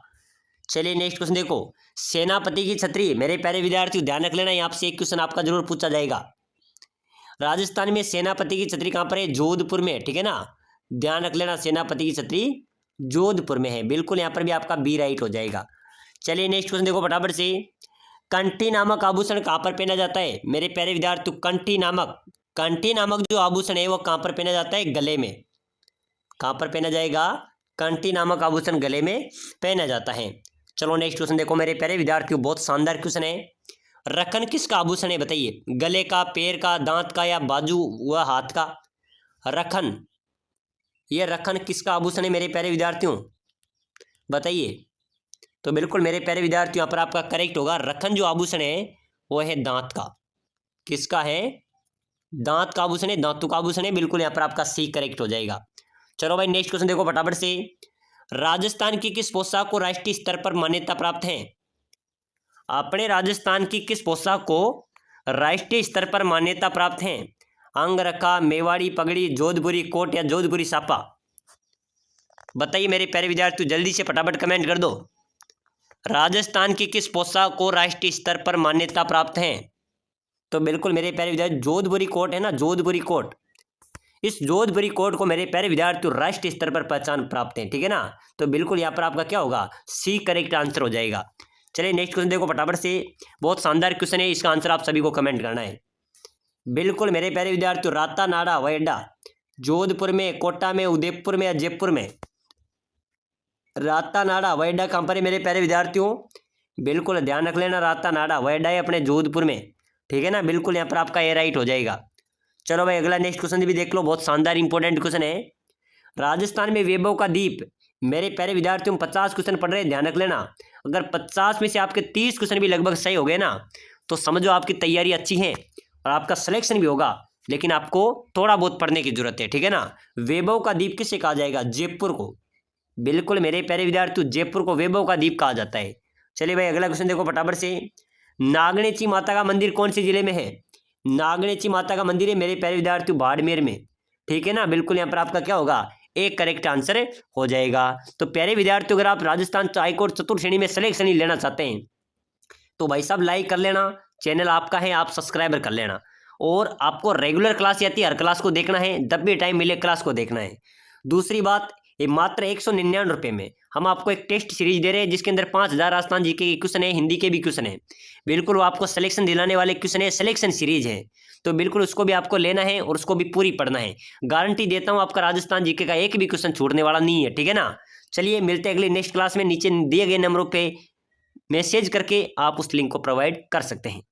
Speaker 1: चलिए नेक्स्ट क्वेश्चन देखो। सेनापति की छतरी, मेरे प्यारे विद्यार्थियों ध्यान रख लेना, यहाँ से एक क्वेश्चन आपका जरूर पूछा जाएगा। राजस्थान में सेनापति की छतरी कहाँ पर है? जोधपुर में। ठीक है ना, ध्यान रख लेना, सेनापति की छतरी जोधपुर में है। बिल्कुल यहाँ पर भी आपका बी राइट हो जाएगा। चलिए नेक्स्ट क्वेश्चन देखो फटाफट से। कंठी नामक आभूषण कहाँ पर पहना जाता है? मेरे प्यारे विद्यार्थियों, कंठी नामक जो आभूषण है वो कहाँ पर पहना जाता है? गले में। कहाँ पर पहना जाएगा? कंठी नामक आभूषण गले में पहना जाता है। चलो नेक्स्ट क्वेश्चन देखो मेरे प्यारे विद्यार्थियों, बहुत शानदार क्वेश्चन है। रखन किसका आभूषण है? बताइए, गले का, पैर का, दांत का या बाजू व हाथ का? रखन, ये रखन किसका आभूषण है मेरे प्यारे विद्यार्थियों? बताइए। तो बिल्कुल मेरे प्यारे विद्यार्थियों, यहाँ पर आपका करेक्ट होगा रखन जो आभूषण है वो है दांत का। किसका है? दांत का आभूषण है, दांतों का आभूषण है। बिल्कुल यहाँ पर आपका सी करेक्ट हो जाएगा। चलो भाई नेक्स्ट क्वेश्चन देखो फटाफट से। राजस्थान की किस पोशाक को राष्ट्रीय स्तर पर मान्यता प्राप्त है? अपने राजस्थान की किस पोशाक को राष्ट्रीय स्तर पर मान्यता प्राप्त है? अंगरखा, मेवाड़ी पगड़ी, जोधपुरी कोट या जोधपुरी सापा? बताइए मेरे प्यारे विद्यार्थियों, जल्दी से फटाफट कमेंट कर दो। राजस्थान की किस पोशाक को राष्ट्रीय स्तर पर मान्यता प्राप्त है? तो बिल्कुल मेरे प्यारे विद्यार्थी जोधपुरी कोट है ना, जोधपुरी कोट। इस जोधपुरी कोट को मेरे प्यारे विद्यार्थियों राष्ट्रीय स्तर पर पहचान प्राप्त है, ठीक है ना। तो बिल्कुल यहाँ पर आपका क्या होगा? सी करेक्ट आंसर हो जाएगा। चलिए नेक्स्ट क्वेश्चन देखो फटाफट से। बहुत शानदार क्वेश्चन है, इसका आंसर आप सभी को कमेंट करना है। बिल्कुल मेरे प्यारे विद्यार्थियों, राता नाड़ा हवाई अड्डा जोधपुर में, कोटा में, उदयपुर में या जयपुर में? राता नाड़ा हवाई अड्डा कहाँ पर है मेरे प्यारे विद्यार्थियों? बिल्कुल ध्यान रख लेना, राता नाड़ा हवाई अड्डा है अपने जोधपुर में, ठीक है ना। बिल्कुल यहाँ पर आपका ए राइट हो जाएगा। चलो भाई अगला नेक्स्ट क्वेश्चन भी देख लो, बहुत शानदार इंपॉर्टेंट क्वेश्चन है। राजस्थान में वैभव का दीप, मेरे प्यारे विद्यार्थियों 50 क्वेश्चन पढ़ रहे हैं, ध्यान रख लेना। अगर 50 में से आपके 30 क्वेश्चन भी लगभग सही हो गए ना, तो समझो आपकी तैयारी अच्छी है और आपका सिलेक्शन भी होगा। लेकिन आपको थोड़ा बहुत पढ़ने की जरूरत है, ठीक है ना। वैभव का दीप किससे कहा जाएगा? जयपुर को। बिल्कुल मेरे प्यारे विद्यार्थियों, जयपुर को वैभव का दीप कहा जाता है। चलिए भाई अगला क्वेश्चन देखो फटाफट से। नागणेची माता का मंदिर कौन से जिले में है? नागणेची माता का मंदिर है मेरे प्यारे विद्यार्थियों बाड़मेर में, ठीक है ना। बिल्कुल यहाँ पर आपका क्या होगा? एक करेक्ट आंसर हो जाएगा। तो प्यारे विद्यार्थियों, अगर आप राजस्थान हाईकोर्ट चतुर्थ श्रेणी में सिलेक्शन ही लेना चाहते हैं तो भाई साहब लाइक कर लेना, चैनल आपका है, आप सब्सक्राइबर कर लेना। और आपको रेगुलर क्लास आती है, हर क्लास को देखना है, जब भी टाइम मिले क्लास को देखना है। दूसरी बात, ये मात्र 199 रुपये में हम आपको एक टेस्ट सीरीज दे रहे हैं, जिसके अंदर 5000 राजस्थान जीके के क्वेश्चन है, हिंदी के भी क्वेश्चन है। बिल्कुल वो आपको सिलेक्शन दिलाने वाले क्वेश्चन है, सिलेक्शन सीरीज है। तो बिल्कुल उसको भी आपको लेना है और उसको भी पूरी पढ़ना है। गारंटी देता हूँ आपका राजस्थान जीके का एक भी क्वेश्चन छूटने वाला नहीं है, ठीक है ना। चलिए मिलते हैं अगली नेक्स्ट क्लास में। नीचे दिए गए नंबरों पे मैसेज करके आप उस लिंक को प्रोवाइड कर सकते हैं।